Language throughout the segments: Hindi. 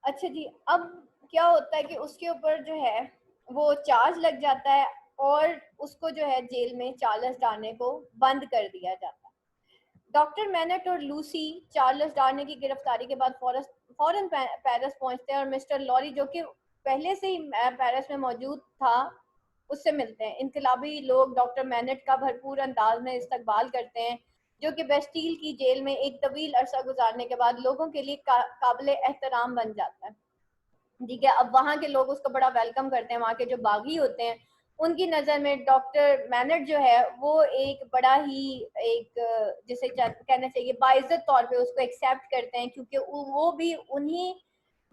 अच्छा जी, अब क्या होता है कि उसके ऊपर जो है वो चार्ज लग जाता है और उसको जो है जेल में चार्ल्स डार्ने को बंद कर दिया जाता है। डॉक्टर मैनेट और लूसी चार्ल्स डार्ने की गिरफ्तारी के बाद फौरन पेरिस पहुंचते हैं और मिस्टर लॉरी जो कि पहले से ही पेरिस में मौजूद था उससे मिलते हैं। इनकलाबी लोग डॉक्टर मैनेट का भरपूर अंदाज में इस्तकबाल करते हैं, जो कि बेस्टील की जेल में एक तवील अरसा गुजारने के बाद लोगों के लिए काबिल एहतराम बन जाता है। ठीक है, अब वहाँ के लोग उसको बड़ा वेलकम करते हैं। वहाँ के जो बागी होते हैं उनकी नज़र में डॉक्टर मैनेट जो है वो एक बड़ा ही एक जिसे कहना चाहिए बाइज्जत तौर पे उसको एक्सेप्ट करते हैं, क्योंकि वो भी उन्हीं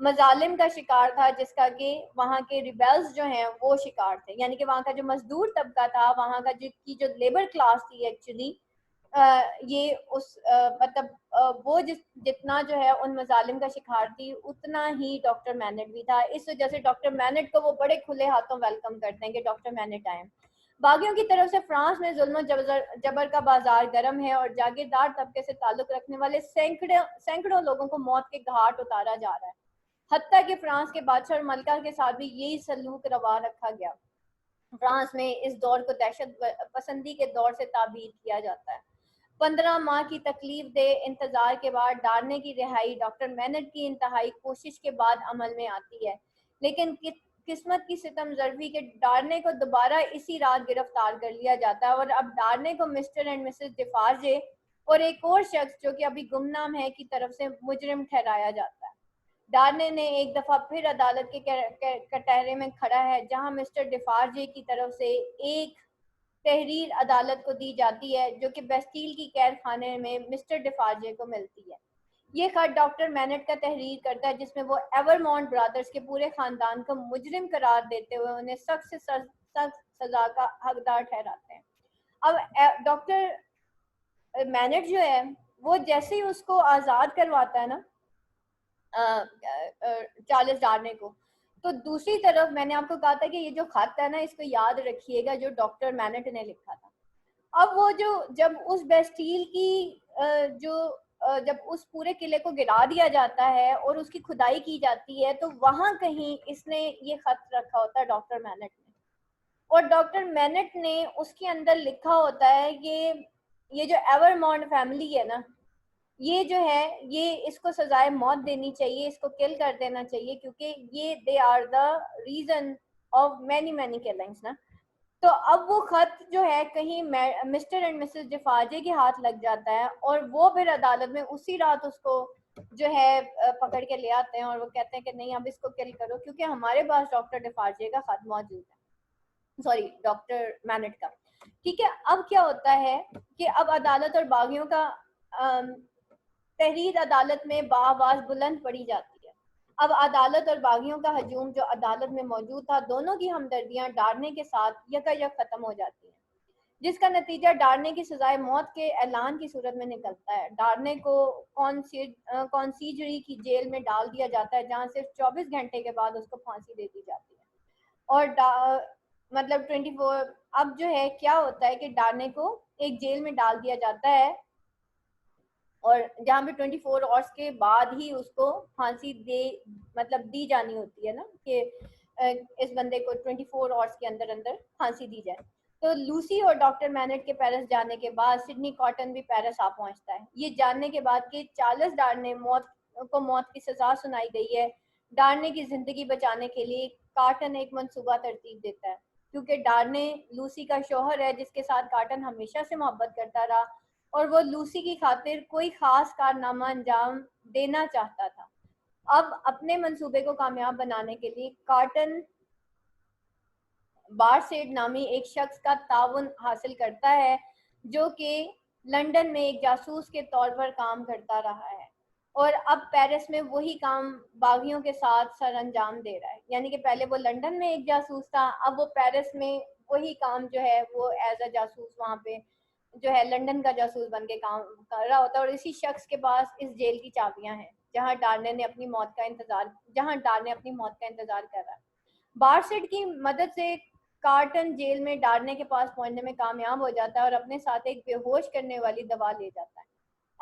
मजालिम का शिकार था जिसका कि वहाँ के रिबेल्स जो हैं वो शिकार थे। यानी कि वहाँ का जो मजदूर तबका था, वहाँ का जो लेबर क्लास थी एक्चुअली, ये उस मतलब वो जितना जो है उन मजालिम का शिकार थी उतना ही डॉक्टर मैनेट भी था। इस वजह से डॉक्टर मैनेट को वो बड़े खुले हाथों वेलकम करते हैं कि डॉक्टर मैनेट आए। बागियों की तरफ से फ्रांस में जुल्म जबर का बाजार गर्म है और जागीरदार तबके से ताल्लुक रखने वाले सैकड़ों लोगों को मौत के घाट उतारा जा रहा है। हत्ता कि फ्रांस के बादशाह और मलिका के साथ भी यही सलूक रवा रखा गया। फ्रांस में इस दौर को दहशत पसंदी के दौर से ताबीर किया जाता है। 15 माह की तकलीफ दे इंतजार के बाद डार्ने की रिहाई डॉक्टर मैनेट की इंतहाई कोशिश के बाद अमल में आती है, लेकिन किस्मत की सितम जरबी के डार्ने को दोबारा इसी रात गिरफ्तार कर लिया जाता है और अब डार्ने को मिस्टर एंड मिसेस डिफार्जे और एक और शख्स जो कि अभी गुमनाम है की तरफ से मुजरिम ठहराया जाता है। डार्ने ने एक दफा फिर अदालत के कटहरे में खड़ा है, जहां मिस्टर डिफार्जे की तरफ से एक तहरीर अदालत को दी जाती है जो कि बेस्टील की कैद खाने में मिस्टर डिफार्जे को मिलती है। ये खत डॉक्टर मैनेट का तहरीर करता है जिसमें वो एवरमॉन्ट ब्रदर्स के पूरे खानदान को मुजरिम करार देते हुए उन्हें सख्त से सख्त सजा का हकदार ठहराते हैं। अब डॉक्टर मैनेट जो है वो जैसे ही उसको आज़ाद करवाता है ना चार्ल्स डार्ने को, तो दूसरी तरफ मैंने आपको कहा था कि ये जो खत है ना इसको याद रखिएगा जो डॉक्टर मैनेट ने लिखा था। अब वो जो जब उस बेस्टील की जब उस पूरे किले को गिरा दिया जाता है और उसकी खुदाई की जाती है तो वहां कहीं इसने ये खत रखा होता है डॉक्टर मैनेट ने, और डॉक्टर मैनेट ने उसके अंदर लिखा होता है कि ये जो एवरमॉन्ट फैमिली है ना, ये जो है ये इसको सजाए मौत देनी चाहिए, इसको किल कर देना चाहिए, क्योंकि ये they are the reason of many many killings ना। तो अब वो खत जो है कहीं मिस्टर एंड मिसेस डिफाजे के हाथ लग जाता है और वो फिर अदालत में उसी रात उसको जो है पकड़ के ले आते हैं और वो कहते हैं कि नहीं अब इसको किल करो, क्योंकि हमारे पास डॉक्टर डिफाजे का खत मौजूद है, सॉरी डॉक्टर मैनेट का। ठीक है, अब क्या होता है कि अब अदालत और बागियों का तहरीर अदालत में बाआवाज बुलंद पड़ी जाती है। अब अदालत और बागियों का हजूम जो अदालत में मौजूद था, दोनों की हमदर्दियां डारने के साथ यकायक खत्म हो जाती हैं, जिसका नतीजा डारने की सजाए मौत के ऐलान की सूरत में निकलता है। डारने को कॉन्सीजरी की जेल में डाल दिया जाता है, जहां सिर्फ 24 घंटे के बाद उसको फांसी दे दी जाती है। और मतलब 24 अब जो है क्या होता है कि डारने को एक जेल में डाल दिया जाता है और जहाँ पे 24 आवर्स के बाद ही उसको फांसी दे मतलब दी जानी होती है ना कि इस बंदे को 24 आवर्स के अंदर अंदर फांसी दी जाए। तो लूसी और डॉक्टर मैनेट के पेरिस जाने के बाद सिडनी कॉटन भी पेरिस आ पहुंचता है, ये जानने के बाद कि चार्ल्स डार्ने मौत की सजा सुनाई गई है। डार्ने की जिंदगी बचाने के लिए कार्टन एक मंसूबा तरतीब देता है, क्योंकि डार्ने लूसी का शोहर है जिसके साथ कार्टन हमेशा से मोहब्बत करता रहा और वो लूसी की खातिर कोई खास कारनामा अंजाम देना चाहता था। अब अपने मंसूबे को कामयाब बनाने के लिए कार्टन बारसेड नामी एक शख्स का ताउन हासिल करता है जो कि लंदन में एक जासूस के तौर पर काम करता रहा है और अब पेरिस में वही काम बागियों के साथ सर अंजाम दे रहा है। यानी कि पहले वो लंदन में एक जासूस था, अब वो पेरिस में वही काम जो है वो एज अ जासूस वहाँ पे जो है लंदन का जासूस बन के काम कर रहा होता है। और इसी शख्स के पास इस जेल की चाबियां हैं जहां डार्ने अपनी मौत का इंतजार कर रहा है। बारसेट की मदद से कार्टन जेल में डार्ने के पास पहुंचने में कामयाब हो जाता है और अपने साथ एक बेहोश करने वाली दवा ले जाता है।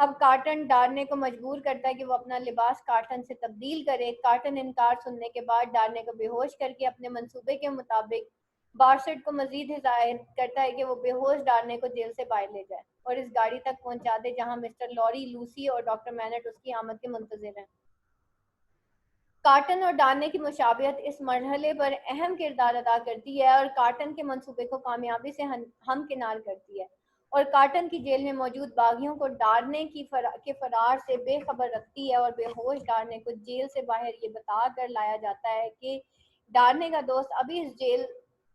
अब कार्टन डार्ने को मजबूर करता है कि वो अपना लिबास कार्टन से तब्दील करे। कार्टन इनकार सुनने के बाद डार्ने को बेहोश करके अपने मंसूबे के मुताबिक बारसेट को मजीद हिदायत करता है कि वो बेहोश डार्ने को जेल से बाहर ले जाए और इस गाड़ी तक पहुंचा दे जहां मिस्टर लॉरी, लूसी और डॉक्टर मैनेट उसकी आमद के मुंतजिर हैं। कार्टन और डार्ने की मुशाबियत इस मरहले पर अहम किरदार अदा करती है और कार्टन के मंसूबे को कामयाबी से हमकिनार करती है और कार्टन की जेल में मौजूद बागियों को डार्ने के फरार से बेखबर रखती है और बेहोश डार्ने को जेल से बाहर ये बता कर लाया जाता है कि डार्ने का दोस्त अभी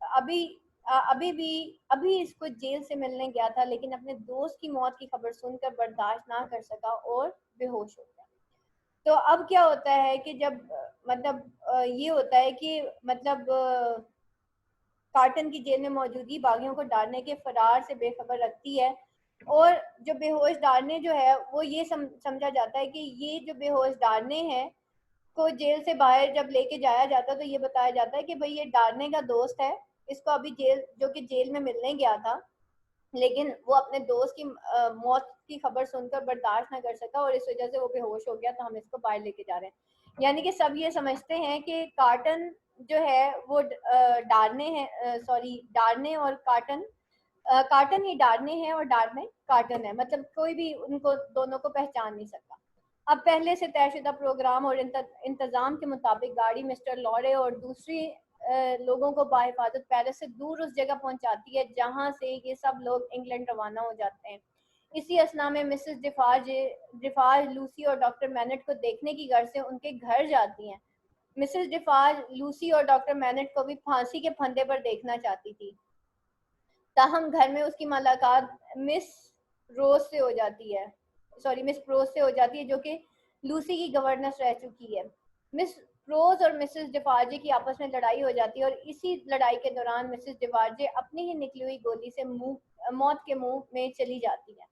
अभी भी अभी इसको जेल से मिलने गया था, लेकिन अपने दोस्त की मौत की खबर सुनकर बर्दाश्त ना कर सका और बेहोश हो गया। तो अब क्या होता है कि जब ये होता है कि कार्टन की जेल में मौजूदगी बागियों को डालने के फरार से बेखबर रखती है और जो बेहोश डालने जो है वो ये समझा जाता है कि ये जो बेहोश डालने हैं को जेल से बाहर जब लेके जाया जाता है तो ये बताया जाता है कि भाई ये डालने का दोस्त है, इसको अभी जेल जो कि जेल में मिलने गया था, लेकिन वो अपने दोस्त की मौत की खबर सुनकर बर्दाश्त ना कर सका और इस वजह से वो बेहोश हो गया, तो हम इसको बाहर लेके जा रहे हैं। यानी कि सब ये समझते हैं कि कार्टन जो है वो डार्ने और कार्टन ही डार्ने हैं और डार्ने कार्टन है, मतलब कोई भी उनको दोनों को पहचान नहीं सकता। अब पहले से तयशुदा प्रोग्राम और इंतजाम के मुताबिक गाड़ी मिस्टर लॉरे और दूसरी लोगों को बाहिफाजत पेरिस से दूर उस जगह पहुंचाती है जहां से ये सब लोग इंग्लैंड रवाना हो जाते हैं। इसी असना में मिसेस डिफाज लूसी और डॉक्टर मैनेट को देखने की गर्ज से उनके घर जाती हैं। मिसेस डिफाज लूसी और डॉक्टर मैनेट को भी फांसी के फंदे पर देखना चाहती थी, ताहम घर में उसकी मुलाकात मिस प्रोस से हो जाती है जो कि लूसी की गवर्नेंस रह चुकी है। मिस प्रोस और मिसेस डिफार्जे की आपस में लड़ाई हो जाती है और इसी लड़ाई के दौरान मिसेस डिफार्जे अपनी ही निकली हुई गोली से मौत के मुंह में चली जाती है।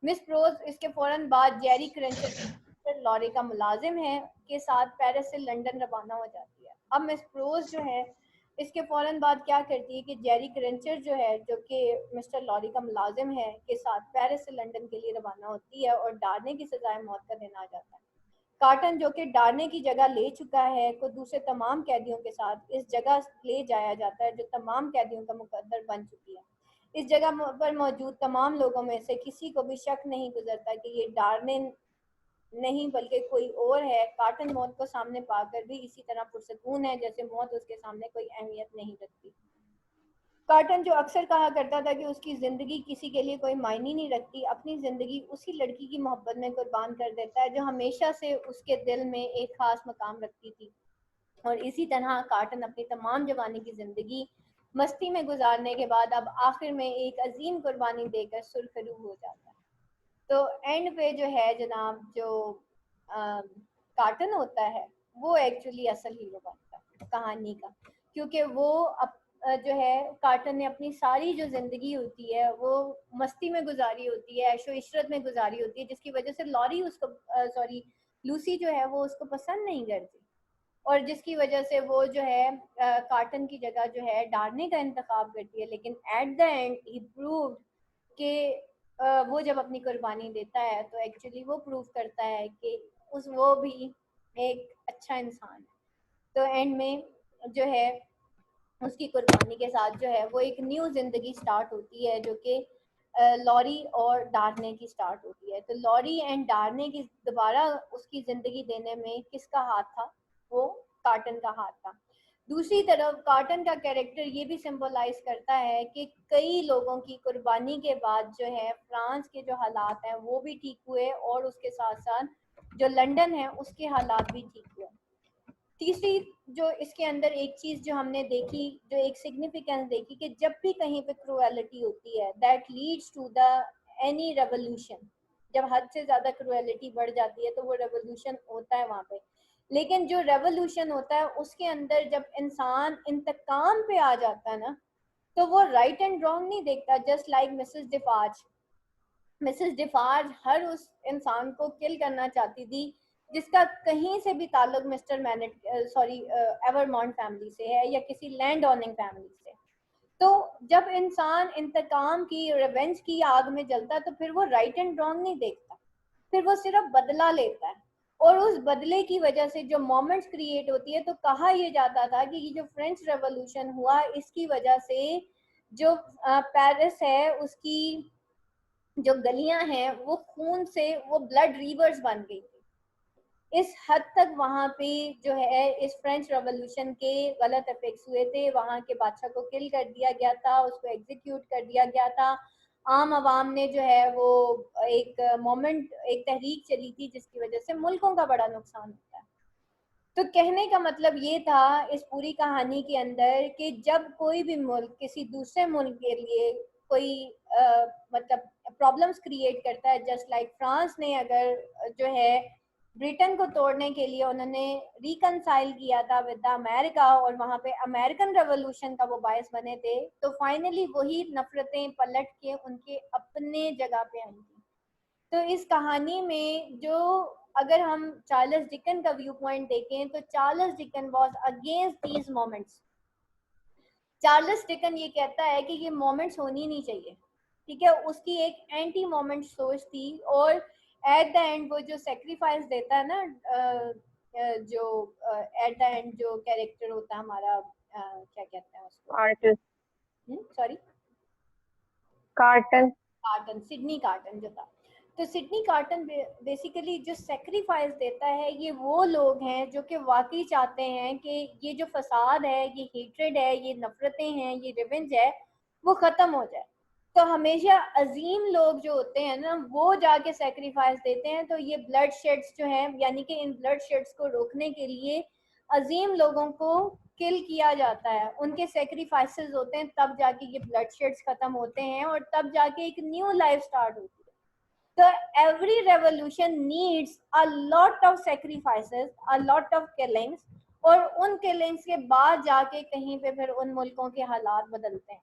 मिस प्रोस इसके फौरन बाद जेरी क्रंचर लॉरी का मुलाजिम है के साथ पेरिस से लंदन रवाना हो जाती है। अब मिस प्रोस जो है इसके फौरन बाद क्या करती है कि जेरी क्रंचर जो है जो कि मिस्टर लॉरी का मुलाजिम है के साथ पेरिस से लंदन के लिए रवाना होती है और डार्ने की सजाए मौत का दिन आ जाता है। कार्टन जो कि डार्ने की जगह ले चुका है को दूसरे तमाम कैदियों के साथ इस जगह ले जाया जाता है जो तमाम कैदियों का मुकद्दर बन चुकी है। इस जगह पर मौजूद तमाम लोगों में से किसी को भी शक नहीं गुजरता कि ये डार्ने नहीं बल्कि कोई और है। कार्टन मौत को सामने पाकर भी इसी तरह पुरसकून है जैसे मौत उसके सामने कोई अहमियत नहीं रखती। कार्टन जो अक्सर कहा करता था कि उसकी ज़िंदगी किसी के लिए कोई मायने नहीं रखती, अपनी ज़िंदगी उसी लड़की की मोहब्बत में कुर्बान कर देता है जो हमेशा से उसके दिल में एक ख़ास मकाम रखती थी। और इसी तरह कार्टन अपनी तमाम जवानी की ज़िंदगी मस्ती में गुजारने के बाद अब आखिर में एक अजीम कुर्बानी देकर सुरखरू हो जाता है। तो एंड पे जो है जनाब जो कार्टन होता है वो एक्चुअली असल हीरो बनता है कहानी का, क्योंकि वो जो है कार्टन ने अपनी सारी जो जिंदगी होती है वो मस्ती में गुजारी होती है, ऐशो इशरत में गुजारी होती है, जिसकी वजह से लॉरी उसको लूसी जो है वो उसको पसंद नहीं करती और जिसकी वजह से वो जो है कार्टन की जगह जो है डार्ने का इंतखाब करती है। लेकिन at the and he proved कि वो जब अपनी कुर्बानी देता है तो एक्चुअली वो प्रूव करता है कि वो भी एक अच्छा इंसान है। तो एंड में जो है उसकी कुर्बानी के साथ जो है वो एक न्यू जिंदगी स्टार्ट होती है जो कि लॉरी और डार्ने की स्टार्ट होती है। तो लॉरी एंड डार्ने की दोबारा उसकी जिंदगी देने में किसका हाथ था? वो कार्टन का हाथ था। दूसरी तरफ कार्टन का कैरेक्टर ये भी सिंबलाइज करता है कि कई लोगों की कुर्बानी के बाद जो है फ्रांस के जो हालात हैं वो भी ठीक हुए और उसके साथ साथ जो लंदन है उसके हालात भी ठीक हुए। तीसरी जो इसके अंदर एक चीज जो हमने देखी, जो एक सिग्निफिकेंस देखी कि जब भी कहीं पे क्रूएलिटी होती है that leads to the any revolution. जब हद से ज्यादा क्रूएलिटी बढ़ जाती है तो वो रेवोल्यूशन होता है वहां पे। लेकिन जो रेवोल्यूशन होता है उसके अंदर जब इंसान इंतकाम पे आ जाता है ना तो वो राइट एंड रॉन्ग नहीं देखता। जस्ट लाइक मिसेस डिफार्ज हर उस इंसान को किल करना चाहती थी जिसका कहीं से भी ताल्लुक मिस्टर मैनेट एवरमॉन्ट फैमिली से है या किसी लैंड ओनिंग फैमिली से। तो जब इंसान इंतकाम की रिवेंज की आग में जलता है तो फिर वो राइट एंड रॉन्ग नहीं देखता। फिर वो सिर्फ बदला लेता है, और उस बदले की वजह से जो मोमेंट्स क्रिएट होती है। तो कहा यह जाता था कि ये जो फ्रेंच रेवोल्यूशन हुआ, इसकी वजह से जो पेरिस है उसकी जो गलियां हैं वो खून से, वो ब्लड रिवर्स बन गई थी। इस हद तक वहां पे जो है इस फ्रेंच रेवोल्यूशन के गलत इफेक्ट्स हुए थे। वहां के बादशाह को किल कर दिया गया था, उसको एग्जीक्यूट कर दिया गया था। आम आवाम ने जो है वो एक मोमेंट, एक तहरीक चली थी जिसकी वजह से मुल्कों का बड़ा नुकसान होता है। तो कहने का मतलब ये था इस पूरी कहानी के अंदर कि जब कोई भी मुल्क किसी दूसरे मुल्क के लिए कोई मतलब प्रॉब्लम्स क्रिएट करता है, जस्ट लाइक फ्रांस ने अगर जो है ब्रिटेन को तोड़ने के लिए उन्होंने रिकनसाइल किया था विद अमेरिका, और वहां पे अमेरिकन रेवोल्यूशन का वो बायस बने थे, तो फाइनली वही नफरतें पलट के उनके अपने जगह पे आई थी। तो इस कहानी में जो, अगर हम चार्ल्स डिकन का व्यू पॉइंट देखें, तो Charles Dickens was against these moments. Charles Dickens ये कहता है कि ये मोमेंट्स होनी नहीं चाहिए, ठीक है। उसकी एक एंटी मोमेंट सोच थी, और एट द एंड वो जो सेक्रीफाइस देता है ना, जो एट द एंड जो कैरेक्टर होता है हमारा, क्या कहते हैं उसको, artist, sorry, carton. Carton, Sydney carton जो था। तो सिडनी कार्टन बेसिकली जो सेक्रीफाइस देता है, ये वो लोग हैं जो कि वाकई चाहते हैं कि ये जो फसाद है, ये हेट्रेड है, ये नफरतें हैं, ये रिवेंज है, वो ख़त्म हो जाए। तो हमेशा अजीम लोग जो होते हैं ना, वो जाके सेक्रीफाइस देते हैं। तो ये ब्लड शेड्स जो हैं, यानी कि इन ब्लड शेड्स को रोकने के लिए अजीम लोगों को किल किया जाता है, उनके सेक्रीफाइसेस होते हैं, तब जाके ये ब्लड शेड्स खत्म होते हैं, और तब जाके एक न्यू लाइफ स्टार्ट होती है। तो every revolution needs a lot of sacrifices, a lot of killings, और उन किलिंग्स के बाद जाके कहीं पे फिर उन मुल्कों के हालात बदलते हैं।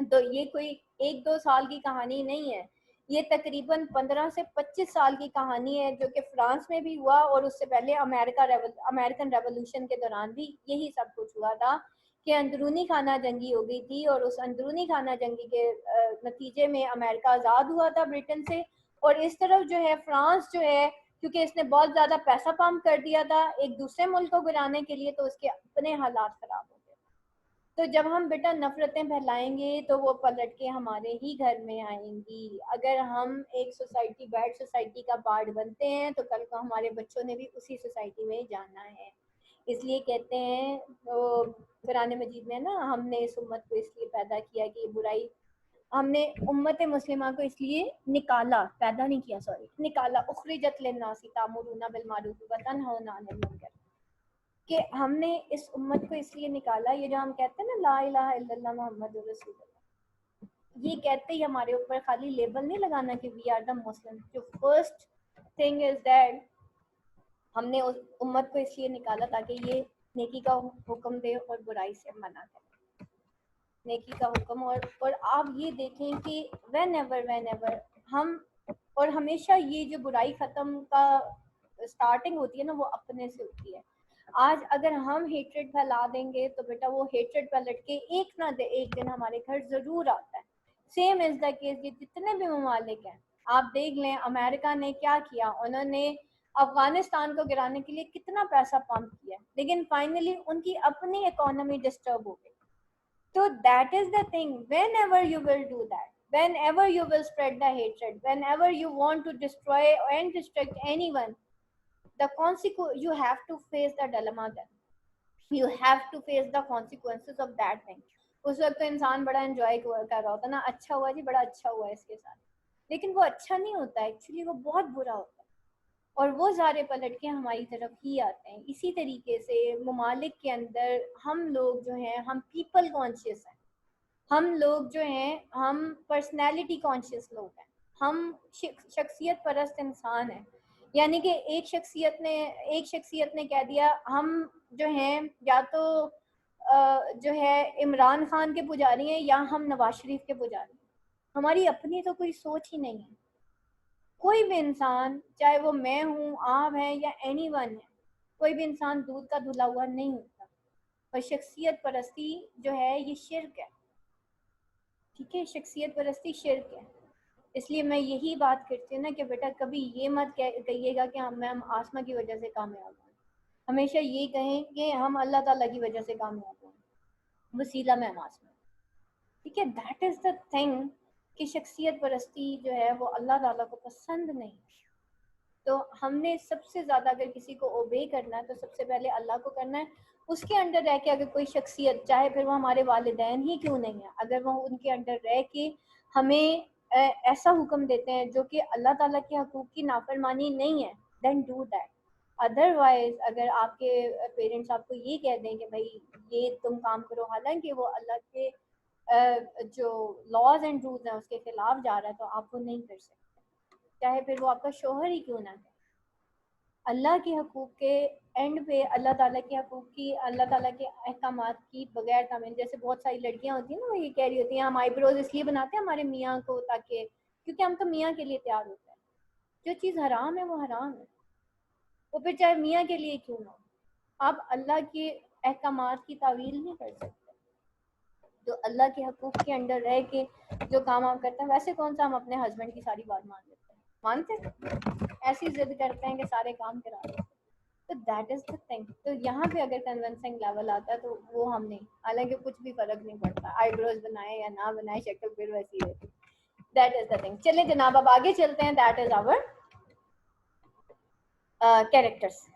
तो ये कोई एक दो साल की कहानी नहीं है, ये तकरीबन 15 से 25 साल की कहानी है, जो कि फ्रांस में भी हुआ, और उससे पहले अमेरिकन रेवोल्यूशन के दौरान भी यही सब कुछ हुआ था कि अंदरूनी खाना जंगी हो गई थी, और उस अंदरूनी खाना जंगी के नतीजे में अमेरिका आज़ाद हुआ था ब्रिटेन से। और इस तरफ जो है फ्रांस जो है, क्योंकि इसने बहुत ज़्यादा पैसा पंप कर दिया था एक दूसरे मुल्क को गिराने के लिए, तो उसके अपने हालात ख़राब हो गए। तो जब हम बेटा नफरतें फैलाएंगे तो वो पलट के हमारे ही घर में आएंगी। अगर हम एक सोसाइटी, बैड सोसाइटी का पार्ट बनते हैं, तो कल को हमारे बच्चों ने भी उसी सोसाइटी में जाना है। इसलिए कहते हैं तो कुरान मजीद में ना, हमने इस उम्मत को इसलिए पैदा किया कि ये बुराई, हमने उम्मत मुस्लिमा को इसलिए निकाला, पैदा नहीं किया, सॉरी, निकाला, उखरिजत लिन्नासी तामुरूना बिल मारूफ व तनहौना अनिल मुनकर, कि हमने इस उम्मत को इसलिए निकाला। ये जो हम कहते हैं ना, ला इलाहा इल्लल्लाह मुहम्मदुर रसूलुल्लाह, ये कहते ही हमारे ऊपर खाली लेबल नहीं लगाना कि वी आर द मुस्लिम। जो फर्स्ट थिंग इज दैट हमने उस उम्मत को इसलिए निकाला ताकि ये नेकी का हुक्म दे और बुराई से मना करे, नेकी का हुक्म। और आप ये देखें कि वेन एवर हम, और हमेशा ये जो बुराई ख़त्म का स्टार्टिंग होती है ना, वो अपने से होती है। आज अगर हम हेट्रेड फैला देंगे तो बेटा वो हेट्रेड पलट के एक ना दे एक दिन हमारे घर ज़रूर आता है। सेम इज़ द केस, ये जितने भी ममालिक हैं, आप देख लें अमेरिका ने क्या किया, उन्होंने अफगानिस्तान को गिराने के लिए कितना पैसा पंप किया, लेकिन फाइनली उनकी अपनी इकोनॉमी डिस्टर्ब हो गई। So that is the thing. Whenever you will do that, whenever you will spread the hatred, whenever you want to destroy and distract anyone, the consequence, you have to face the dilemma then. You have to face the consequences of that thing. उस वक्त तो इंसान बड़ा एंजॉय कर रहा होता ना, अच्छा हुआ जी, बड़ा अच्छा हुआ इसके साथ, लेकिन वो अच्छा नहीं होता, एक्चुअली वो बहुत बुरा होता है, और वो सारे पलट के हमारी तरफ ही आते हैं। इसी तरीके से ममालिक के अंदर हम लोग जो हैं, हम पीपल कॉन्शियस हैं, हम लोग जो हैं, हम पर्सनैलिटी कॉन्शियस लोग हैं, हम शख्सियत परस्त इंसान हैं। यानी कि एक शख्सियत ने कह दिया हम जो हैं या तो जो है इमरान खान के पुजारी हैं, या हम नवाज शरीफ के पुजारी हैं। हमारी अपनी तो कोई सोच ही नहीं है। कोई भी इंसान, चाहे वो मैं हूँ, आप हैं, या एनीवन है, कोई भी इंसान दूध का धुला हुआ नहीं होता। और शख्सियत परस्ती जो है ये शिर्क है, ठीक है, शख्सियत परस्ती शिर्क है। इसलिए मैं यही बात करती हूँ ना कि बेटा कभी ये मत कहिएगा कि हम आसमा की वजह से कामयाब हैं। हमेशा ये कहें कि हम अल्लाह ताला की वजह से कामयाब हैं, वसीला में हम आसमा। ठीक है, दैट इज द थिंग कि शख्सियत परस्ती जो है वो अल्लाह ताला को पसंद नहीं। तो हमने सबसे ज़्यादा अगर किसी को ओबे करना है तो सबसे पहले अल्लाह को करना है। उसके अंडर रह के अगर कोई शख्सियत, चाहे फिर वो हमारे वालिदैन ही क्यों नहीं है, अगर वो उनके अंडर रह के हमें ऐसा हुक्म देते हैं जो कि अल्लाह ताला के हकूक़ की नाफरमानी नहीं है, देन डू दैट। अदरवाइज अगर आपके पेरेंट्स आपको ये कह दें कि भाई ये तुम काम करो, हालांकि वो अल्लाह के जो लॉज एंड रूल्स हैं उसके खिलाफ जा रहा है, तो आप वो नहीं कर सकते, चाहे फिर वो आपका शोहर ही क्यों ना है। अल्लाह के हकूक़ के एंड पे अल्लाह ताला के हकूक़ की, अल्लाह ताला के अहकामात की बगैर तामील, जैसे बहुत सारी लड़कियां होती हैं ना, वो ये कह रही होती हैं हम आईब्रोज इसलिए बनाते हैं हमारे मियाँ को, ताकि क्योंकि हम तो मियाँ के लिए तैयार होते हैं। जो चीज़ हराम है वो हराम है, वो फिर चाहे मियाँ के लिए क्यों ना हो। आप अल्लाह के अहकामात की तावील नहीं कर सकते। जो अल्लाह के हकूक़ के अंडर रह के जो काम आप करते हैं, वैसे कौन सा हम अपने हस्बैंड की सारी बात मान लेते हैं, मानते ऐसी जिद करते हैं कि सारे काम करा देते हैं। तो दैट इज द थिंग। तो यहाँ पे अगर कन्विंसिंग लेवल आता है तो वो हम नहीं, हालांकि कुछ भी फर्क नहीं पड़ता, आईब्रोज बनाए या ना बनाए, शक्ल फिर वैसी होती। That is the thing. चले जनाब अब आगे चलते हैं, दैट इज आवर कैरेक्टर्स।